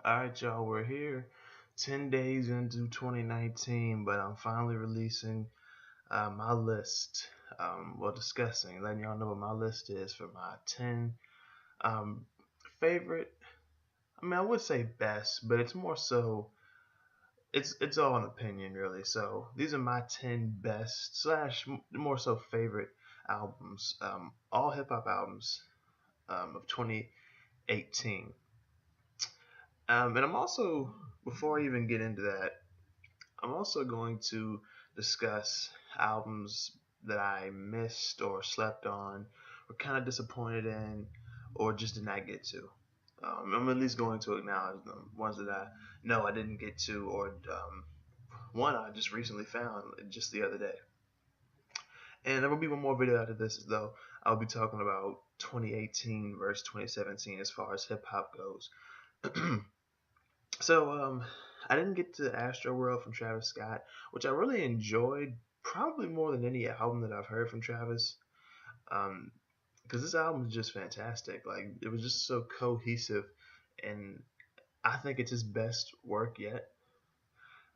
Alright, y'all, we're here 10 days into 2019, but I'm finally releasing my list. Discussing, letting y'all know what my list is for my 10 um, favorite. I would say best, but it's more so, it's all an opinion, really. So these are my 10 best, slash, more so favorite albums, all hip hop albums of 2018. And I'm also, before I even get into that, I'm also going to discuss albums that I missed or slept on, or kind of disappointed in, or just did not get to. I'm at least going to acknowledge them, ones that I know I didn't get to, or one I just recently found just the other day. And there will be one more video after this, though. I'll be talking about 2018 versus 2017 as far as hip hop goes. So I didn't get to Astroworld from Travis Scott, which I really enjoyed, probably more than any album that I've heard from Travis. Um, because this album is just fantastic. Like it was just so cohesive, and I think it's his best work yet.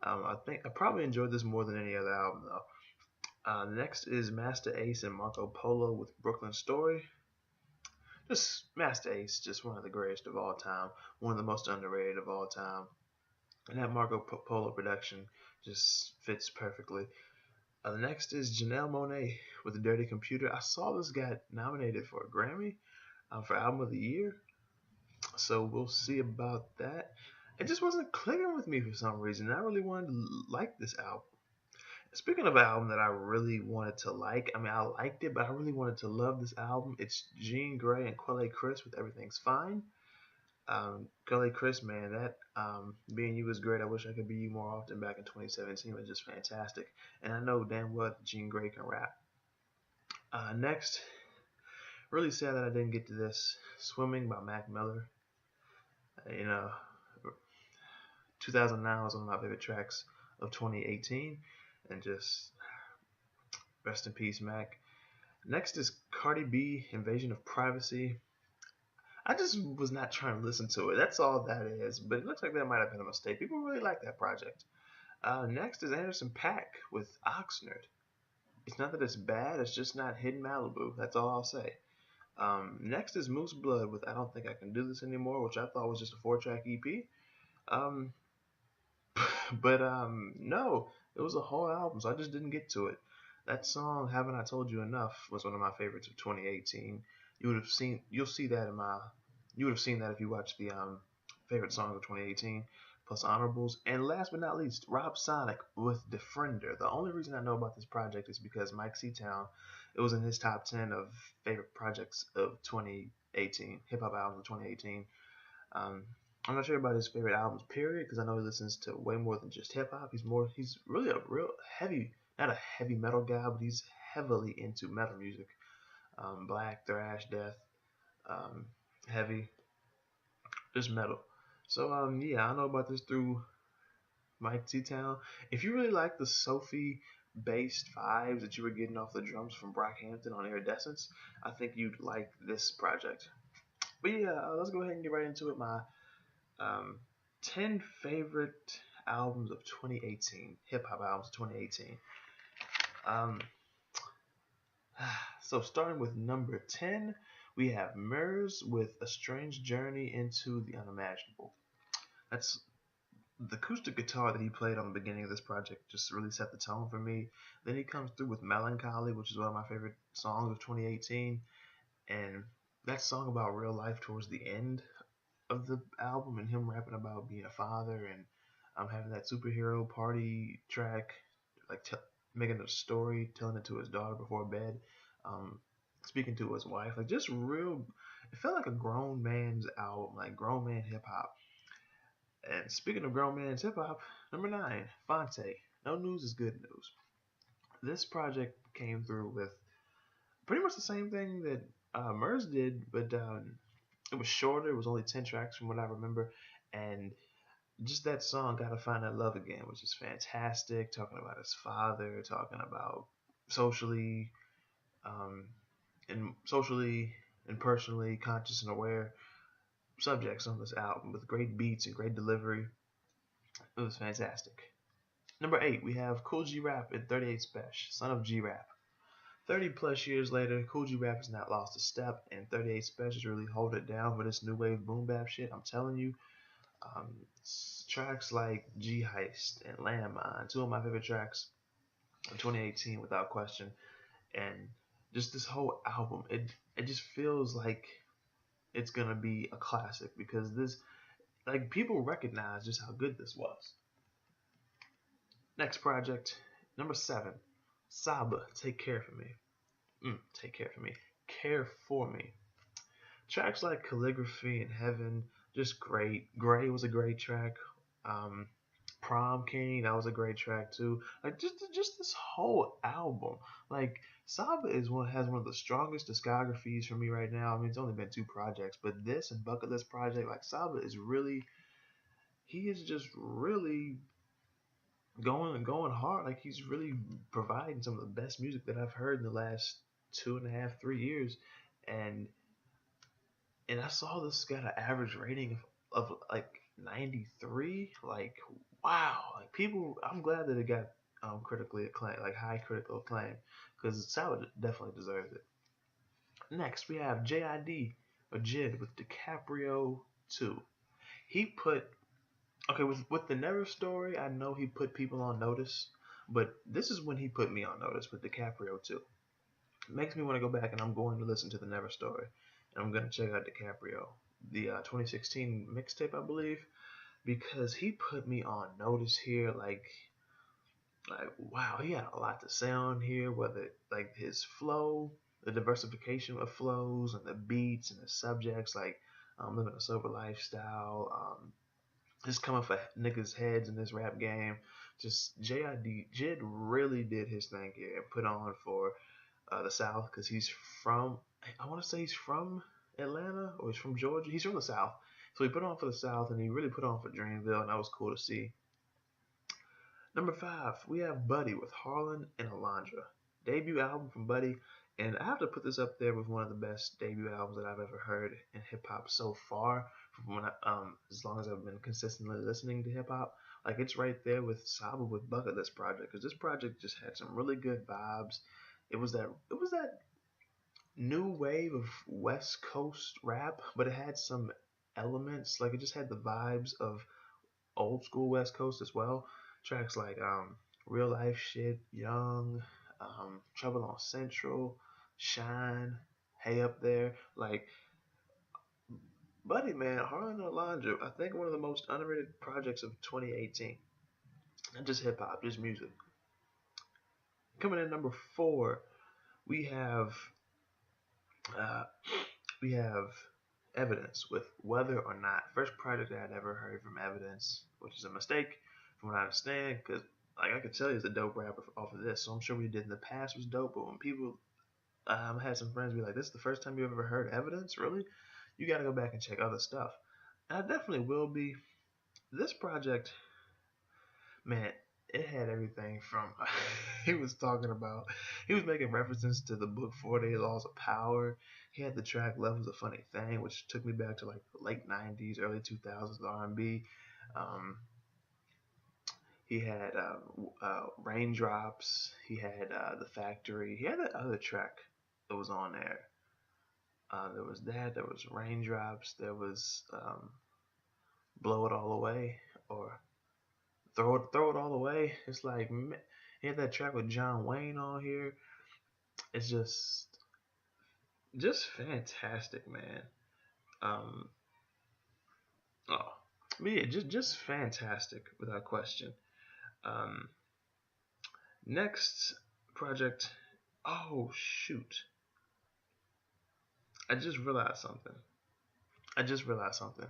I think I probably enjoyed this more than any other album though. Next is Master Ace and Marco Polo with Brooklyn Story. Just Master Ace, just one of the greatest of all time, one of the most underrated of all time. And that Marco Polo production just fits perfectly. The next is Janelle Monáe with the Dirty Computer. I saw this got nominated for a Grammy for Album of the Year, so we'll see about that. It just wasn't clicking with me for some reason. I really wanted to like this album. Speaking of an album that I really wanted to like, I liked it, but I really wanted to love this album. It's Jean Grae and Quelle Chris with Everything's Fine. Kelly Chris, man, that being you was great. I wish I could be you more often. Back in 2017 was just fantastic, and I know damn well Jean Grae can rap. Next, really sad that I didn't get to this. Swimming by Mac Miller. You know, 2009 was one of my favorite tracks of 2018, and just rest in peace, Mac. Next is Cardi B, Invasion of Privacy. I just was not trying to listen to it. That's all that is. But it looks like that might have been a mistake. People really like that project. Next is Anderson .Paak with Oxnard. It's not that it's bad, it's just not Hidden Malibu. That's all I'll say. Next is Moose Blood with I Don't Think I Can Do This Anymore, which I thought was just a 4-track EP. Um, but no, it was a whole album, so I just didn't get to it. That song, Haven't I Told You Enough, was one of my favorites of 2018. You'll see that in my, you would have seen that if you watched the favorite songs of 2018 plus honorables. And last but not least, Rob Sonic with Defender. The only reason I know about this project is because Mike Seatown, it was in his top 10 of favorite projects of 2018, hip hop albums of 2018. Um, I'm not sure about his favorite albums, period, because I know he listens to way more than just hip hop. He's really a real heavy, not a heavy metal guy, but he's heavily into metal music. Black, thrash, death, um, heavy, just metal. So yeah, I know about this through Mike T Town. If you really like the Sophie based vibes that you were getting off the drums from BrockHampton on Iridescence, I think you'd like this project. But yeah, let's go ahead and get right into it. My um, 10 favorite albums of 2018, hip hop albums of 2018. Um, so starting with number 10, we have Murs with A Strange Journey into the Unimaginable. That's the acoustic guitar that he played on the beginning of this project just really set the tone for me. Then he comes through with Melancholy, which is one of my favorite songs of 2018, and that song about real life towards the end of the album, and him rapping about being a father and having that superhero party track, like making a story, telling it to his daughter before bed, um, speaking to his wife, like just real. It felt like a grown man's album, like grown man hip hop. And speaking of grown man's hip hop, number 9, Phonte. No news is good news. This project came through with pretty much the same thing that Murs did, but it was shorter. It was only 10 tracks from what I remember, and just that song, "Gotta Find That Love Again," was just fantastic. Talking about his father, talking about socially, um, and socially and personally conscious and aware. subjects on this album with great beats and great delivery. It was fantastic. Number 8, we have Kool G Rap and 38 Spesh, son of G Rap. 30 plus years later, Kool G Rap has not lost a step, and 38 Spesh is really holding it down for this new wave boom bap shit. I'm telling you, um, tracks like G Heist and Landmine, two of my favorite tracks in 2018 without question, and just this whole album, it just feels like it's gonna be a classic because this, like, people recognize just how good this was. Next project, number 7, Saba, Take Care for Me. Take Care for Me. Care for Me. Tracks like Calligraphy and Heaven, just great. Gray was a great track. Um, Prom King, that was a great track too. Like just this whole album. Like Saba has one of the strongest discographies for me right now. I mean, it's only been 2 projects, but this and Bucket List Project, like Saba is really, he is just really going hard. Like he's really providing some of the best music that I've heard in the last 2.5, 3 years, and I saw this got an average rating of like 93. Like wow, like people. I'm glad that it got critically acclaimed, like high critical acclaim, because Saba definitely deserves it. Next, we have J.I.D. or Jid with DiCaprio 2. He put okay with the Never story. I know he put people on notice, but this is when he put me on notice with DiCaprio 2. It makes me want to go back and I'm going to listen to the Never story, and I'm going to check out DiCaprio, the 2016 mixtape, I believe, because he put me on notice here. Like wow, he had a lot to say on here. Whether like his flow, the diversification of flows, and the beats and the subjects, like living a sober lifestyle, just coming for niggas' heads in this rap game. Just J.I.D. Jid really did his thing here and put on for the South because he's from, I want to say he's from Atlanta or he's from Georgia. He's from the South. So he put on for the South and he really put on for Dreamville, and that was cool to see. Number 5, we have Buddy with Harlan and Alondra. Debut album from Buddy, and I have to put this up there with one of the best debut albums that I've ever heard in hip hop so far. From when as long as I've been consistently listening to hip hop, like it's right there with Saba with Bucket List Project, because this project just had some really good vibes. It was that new wave of West Coast rap, but it had some elements, like it just had the vibes of old school West Coast as well. Tracks like Real Life Shit, Young, Trouble on Central, Shine, Hey Up There. Like, Buddy, man, Harlan and Alondra, I think one of the most underrated projects of 2018. Not just hip hop, just music. Coming in number 4, we have uh, we have Evidence with Whether or Not. First project I had ever heard from Evidence, which is a mistake from what I understand, because like I could tell he's a dope rapper off of this. So I'm sure what he did in the past was dope. But when people, had some friends be like, "This is the first time you ever heard Evidence, really?" You got to go back and check other stuff. And I definitely will be. This project, man, it had everything from he was talking about, he was making references to the book 4 Day Laws of Power. He had the track Love Was a Funny Thing, which took me back to like the late 90s, early 2000s R&B. Um, he had Raindrops. He had The Factory. He had that other track that was on there. There was that. There was Raindrops. There was Blow It All Away, or throw it all away. It's like he had that track with John Wayne on here. It's just fantastic, man. Um, oh, but yeah, just fantastic without question. Um, next project. Oh shoot! I just realized something. I just realized something.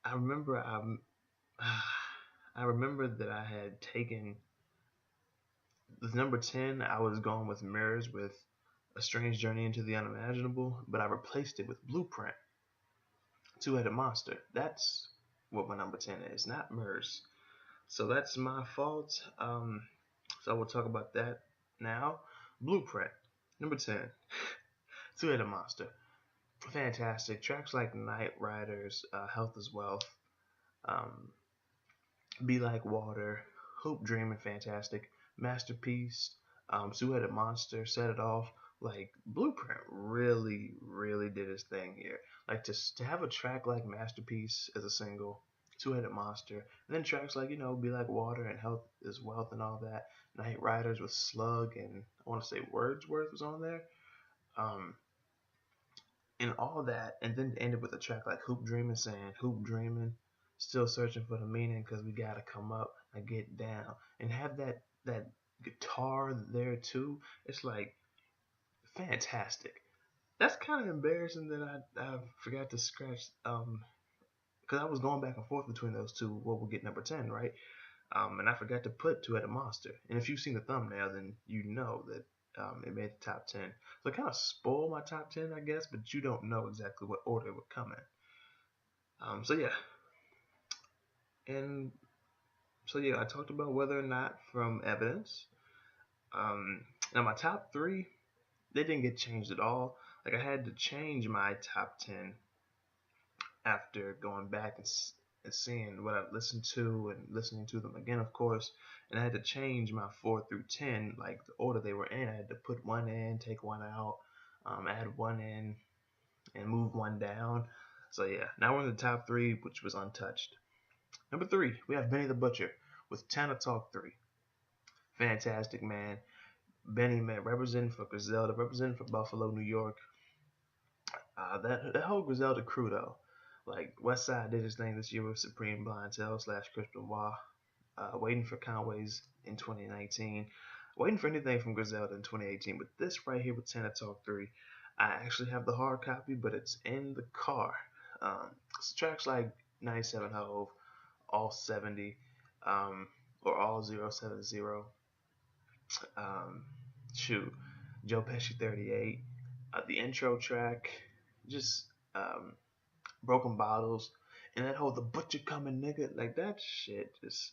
I remember I remembered that I had taken with number 10. I was going with Mirrors with A Strange Journey into the Unimaginable, but I replaced it with Blueprint, Two-Headed Monster. That's what my number 10 is, not Mirrors. So that's my fault. So we'll talk about that now. Blueprint, number 10, Two-Headed Monster. fantastic. Tracks like Night Riders, Health is Wealth, um, Be Like Water, Hoop Dreaming, fantastic. Masterpiece, Two-Headed Monster, Set It Off. Like Blueprint really did his thing here. Like to have a track like Masterpiece as a single, Two-Headed Monster, and then tracks like Be Like Water and Health is Wealth and all that. Night Riders with Slug and I want to say Wordsworth was on there. Um, and all that, and then ended with a track like Hoop Dreaming saying, Hoop Dreaming, still searching for the meaning because we gotta come up and get down, and have that guitar there too. It's like fantastic. That's kind of embarrassing that I forgot to scratch because I was going back and forth between those two. What will get number 10, right? And I forgot to put Two-Headed Monster. And if you've seen the thumbnail, then you know that it made the top 10. So it kind of spoiled my top 10, I guess, but you don't know exactly what order it would come in. So yeah, and so yeah, I talked about whether or not from evidence. Um, Now my top three, they didn't get changed at all. Like I had to change my top 10 after going back and seeing what I've listened to and listening to them again, of course. And I had to change my 4 through 10, like the order they were in. I had to put one in, take one out, add one in, and move one down. So yeah, now we're in the top three, which was untouched. Number three, we have Benny the Butcher with Tana Talk 3. Fantastic, man. Benny, man, representing for Griselda, representing for Buffalo, New York. That whole Griselda crew though, like Westside did his thing this year with Supreme Blientele / Chris Benoit. Waiting for Conway's in 2019. Waiting for anything from Griselda in 2018. But this right here with Tana Talk 3, I actually have the hard copy, but it's in the car. It's tracks like 97 Hove, All 70, or All 070. Um, shoot, Joe Pesci 38. The intro track, just Broken Bottles, and that whole The Butcher Coming Nigga, like that shit just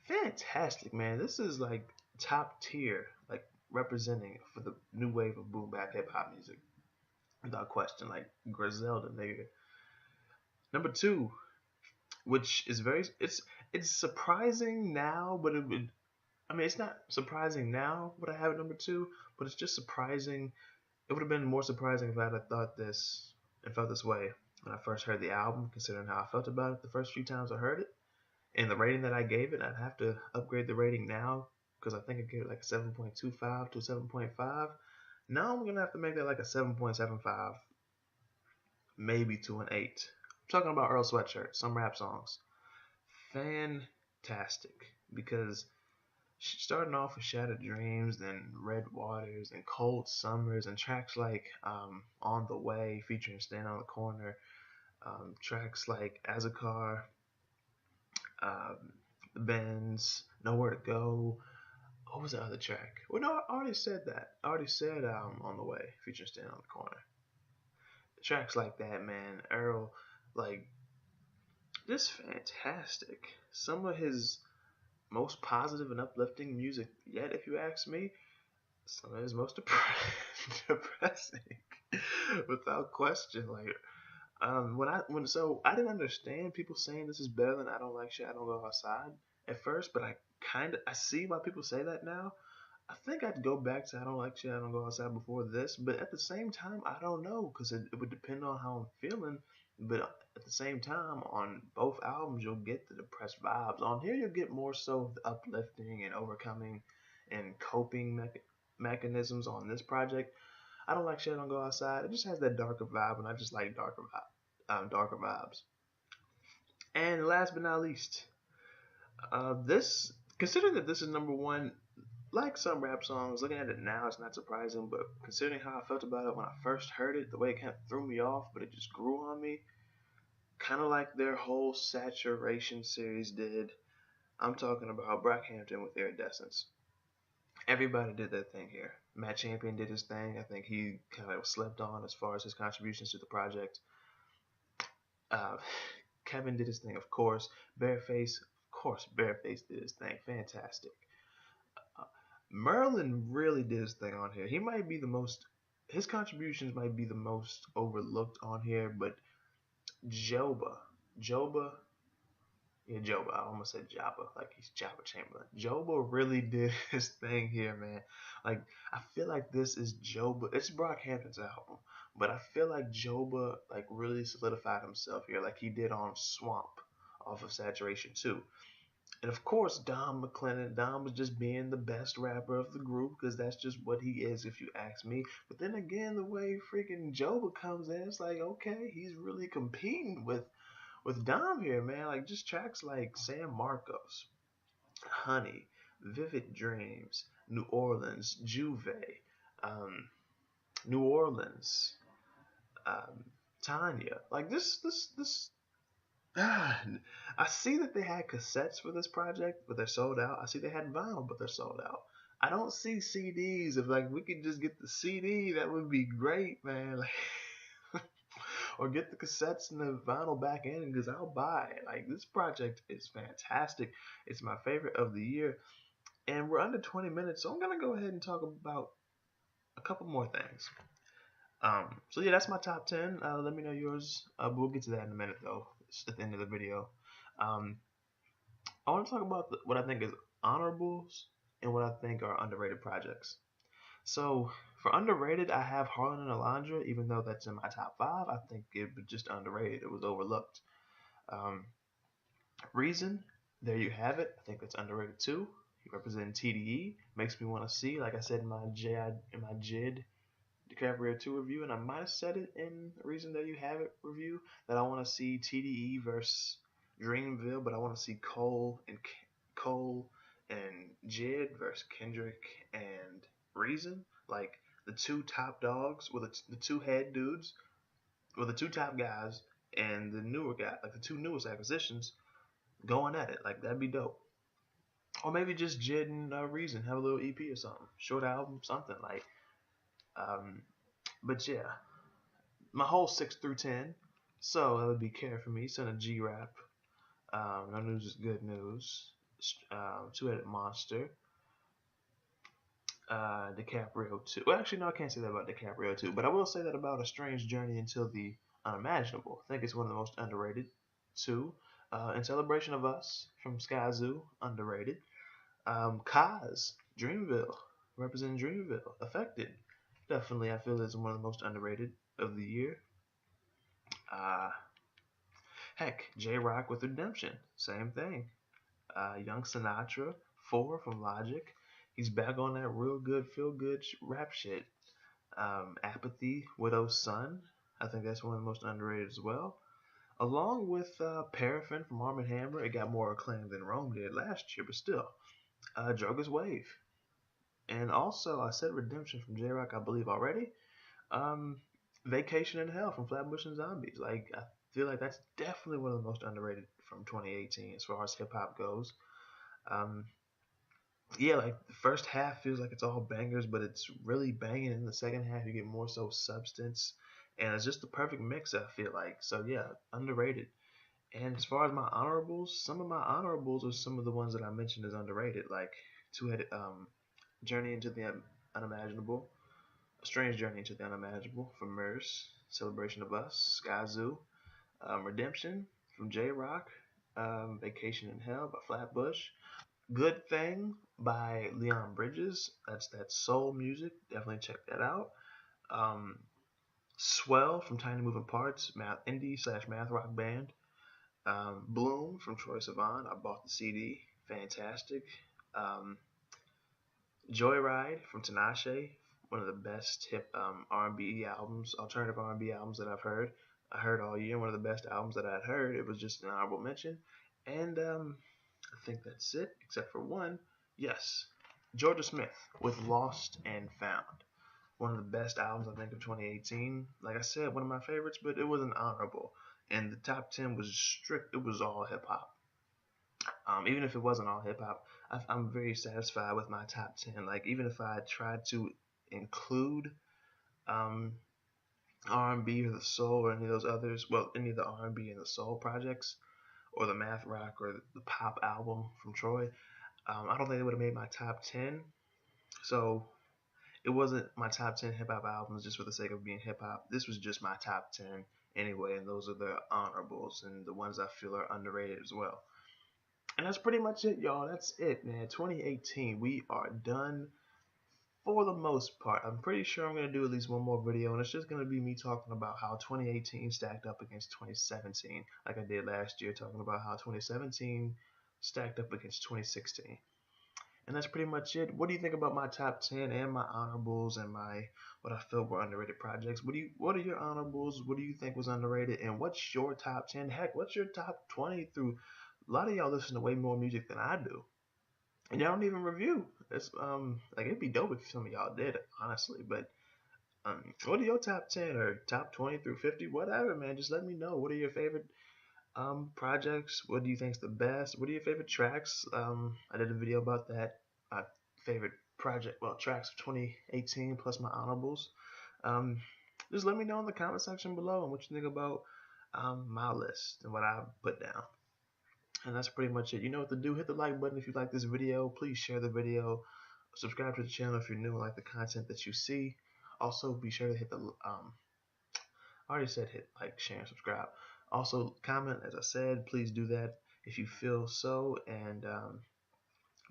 fantastic, man. This is like top tier, like representing for the new wave of boom bap hip hop music, without question. Like Griselda, nigga. Number two, which is it's surprising now, but it would. I mean, it's not surprising now what I have at number two, but it's just surprising. It would have been more surprising if I had thought this and felt this way when I first heard the album, considering how I felt about it the first few times I heard it. And the rating that I gave it, I'd have to upgrade the rating now because I think I gave it like a 7.25 to a 7.5. Now I'm gonna have to make that like a 7.75, maybe to an 8. I'm talking about Earl Sweatshirt, some rap songs. Fantastic because starting off with Shattered Dreams, then Red Waters, and Cold Summers, and tracks like On the Way featuring Stand on the Corner, tracks like Azakar, um, Benz, Nowhere to Go. What was the other track? Well, no, I already said that. I already said On the Way featuring Stand on the Corner. Tracks like that, man. Earl, like, just fantastic. Some of his most positive and uplifting music yet, if you ask me. Some of his most depressing, without question. Like, so I didn't understand people saying this is better than I Don't Like Shit, I Don't Go Outside at first, but I see why people say that now. I think I'd go back to I Don't Like Shit, I Don't Go Outside before this, but at the same time, I don't know because it would depend on how I'm feeling. But at the same time, on both albums, you'll get the depressed vibes. On here, you'll get more so the uplifting and overcoming and coping mechanisms on this project. I Don't Like Shit, I Don't Go Outside. It just has that darker vibe, and I just like darker vibes. And last but not least, this considering that this is number one, like some rap songs, looking at it now, it's not surprising. But considering how I felt about it when I first heard it, the way it kind of threw me off, but it just grew on me, kind of like their whole Saturation series did. I'm talking about BrockHampton with Iridescence. Everybody did their thing here. Matt Champion did his thing. I think he kind of slept on as far as his contributions to the project. Uh, Kevin did his thing, of course. Bareface did his thing. Fantastic. Merlin really did his thing on here. He might be the most his contributions might be the most overlooked on here, but Joba, Joba, yeah, Joba. I almost said Jabba, like he's Jabba Chamberlain. Joba really did his thing here, man. Like I feel like this is Joba. It's BrockHampton's album, but I feel like Joba like really solidified himself here, like he did on Swamp off of Saturation 2. And of course, Dom McClennan. Dom was just being the best rapper of the group because that's just what he is, if you ask me. But then again, the way freaking Joba comes in, it's like, okay, he's really competing with Dom here, man. Like just tracks like San Marcos, Honey, Vivid Dreams, New Orleans, Juve, um, New Orleans, um, Tanya. Like this. Ah, I see that they had cassettes for this project, but they're sold out. I see they had vinyl, but they're sold out. I don't see CDs. If like we could just get the CD, that would be great, man. Like, or get the cassettes and the vinyl back in because I'll buy it. Like this project is fantastic. It's my favorite of the year, and we're under 20 minutes, so I'm gonna go ahead and talk about a couple more things. So yeah, that's my top 10. Let me know yours. But we'll get to that in a minute though. It's at the end of the video. Um, I want to talk about what I think is honorables and what I think are underrated projects. So for underrated, I have Harlan and Alondra, even though that's in my top five. I think it was just underrated. It was overlooked. Um, Reason, there you have it. I think that's underrated too. He representing TDE. Makes me want to see, like I said in my J.I.D DiCaprio 2 review, and I might have said it in Reason There You Have It review, that I want to see TDE versus Dreamville, but I want to see Cole and Jid versus Kendrick and Reason, like the two top dogs, with the two head dudes, with the two top guys, and the newer guy, like the two newest acquisitions, going at it. Like that'd be dope. Or maybe just Jid and Reason have a little EP or something, short album, something like. Um, but yeah, my whole 6 through 10. So that would be Care for Me, Son of G Rap. No News is Good News. Two-Headed Monster. DiCaprio 2. Well, actually, no, I can't say that about DiCaprio 2, but I will say that about A Strange Journey Into the Unimaginable. I think it's one of the most underrated. 2. In Celebration of Us from Skyzoo, underrated. Cozz, Dreamville, representing Dreamville. Affected. Definitely, I feel it's one of the most underrated of the year. Uh, Heck, J Rock with Redemption, same thing. Young Sinatra, 4 from Logic. He's back on that real good, feel good rap shit. Apathy, Widow's Son. I think that's one of the most underrated as well. Along with Paraffin from Arm& Hammer, it got more acclaim than Rome did last year, but still. DROGAS Wave. And also, I said Redemption from J Rock, I believe already. Um, Vacation in Hell from Flatbush and Zombies. Like, I feel like that's definitely one of the most underrated from 2018 as far as hip hop goes. Um, yeah, like the first half feels like it's all bangers, but it's really banging. In the second half, you get more so substance, and it's just the perfect mix. I feel like so. Yeah, underrated. And as far as my honorables, some of my honorables are some of the ones that I mentioned as underrated, like Two-Headed Journey into the Unimaginable, A Strange Journey into the Unimaginable from Merce, Celebration of Us, Skyzoo, Redemption from J Rock, Vacation in Hell by Flatbush, Good Thing by Leon Bridges. That's that soul music. Definitely check that out. Um, Swell from Tiny Moving Parts, math indie slash math rock band. Bloom from Troye Sivan. I bought the CD. Fantastic. Um, Joyride from Tinashe, one of the best hip R&B albums, alternative R&B albums that I've heard. I heard all year. One of the best albums that I'd heard. It was just an honorable mention. And I think that's it, except for one. Yes, Jorja Smith with Lost and Found. One of the best albums I think of 2018. Like I said, one of my favorites, but it was an honorable. And the top 10 was strict. It was all hip hop. Even if it wasn't all hip hop, I'm very satisfied with my top 10. Like even if I tried to include um, R&B or the soul or any of those others, well, any of the R&B and the soul projects, or the math rock or the pop album from Troye, I don't think it would have made my top 10. So it wasn't my top 10 hip hop albums just for the sake of being hip hop. This was just my top 10 anyway, and those are the honorables and the ones I feel are underrated as well. And that's pretty much it, y'all. That's it, man. 2018, we are done for the most part. I'm pretty sure I'm gonna do at least one more video, and it's just gonna be me talking about how 2018 stacked up against 2017, like I did last year, talking about how 2017 stacked up against 2016. And that's pretty much it. What do you think about my top 10 and my honorables and my what I felt were underrated projects? What are your honorables? What do you think was underrated? And what's your top 10? Heck, what's your top 20 through? A lot of y'all listen to way more music than I do. And y'all don't even review. It's like it'd be dope if some of y'all did, honestly. But what are your top 10 or top 20 through 50? Whatever, man. Just let me know. What are your favorite projects? What do you think's the best? What are your favorite tracks? I did a video about that. My favorite project, well, tracks of 2018 plus my honorables. Um, just let me know in the comment section below and what you think about my list and what I put down. And that's pretty much it. You know what to do. Hit the like button if you like this video. Please share the video. Subscribe to the channel if you're new and like the content that you see. Also, be sure to hit the I already said hit like, share, and subscribe. Also, comment, as I said, please do that if you feel so. And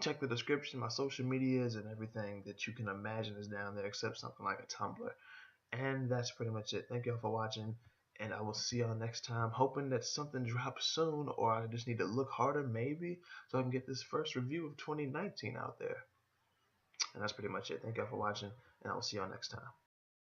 check the description. My social medias and everything that you can imagine is down there, except something like a Tumblr. And that's pretty much it. Thank y'all for watching. And I will see y'all next time. Hoping that something drops soon, or I just need to look harder, maybe, so I can get this first review of 2019 out there. And that's pretty much it. Thank y'all for watching, and I will see y'all next time.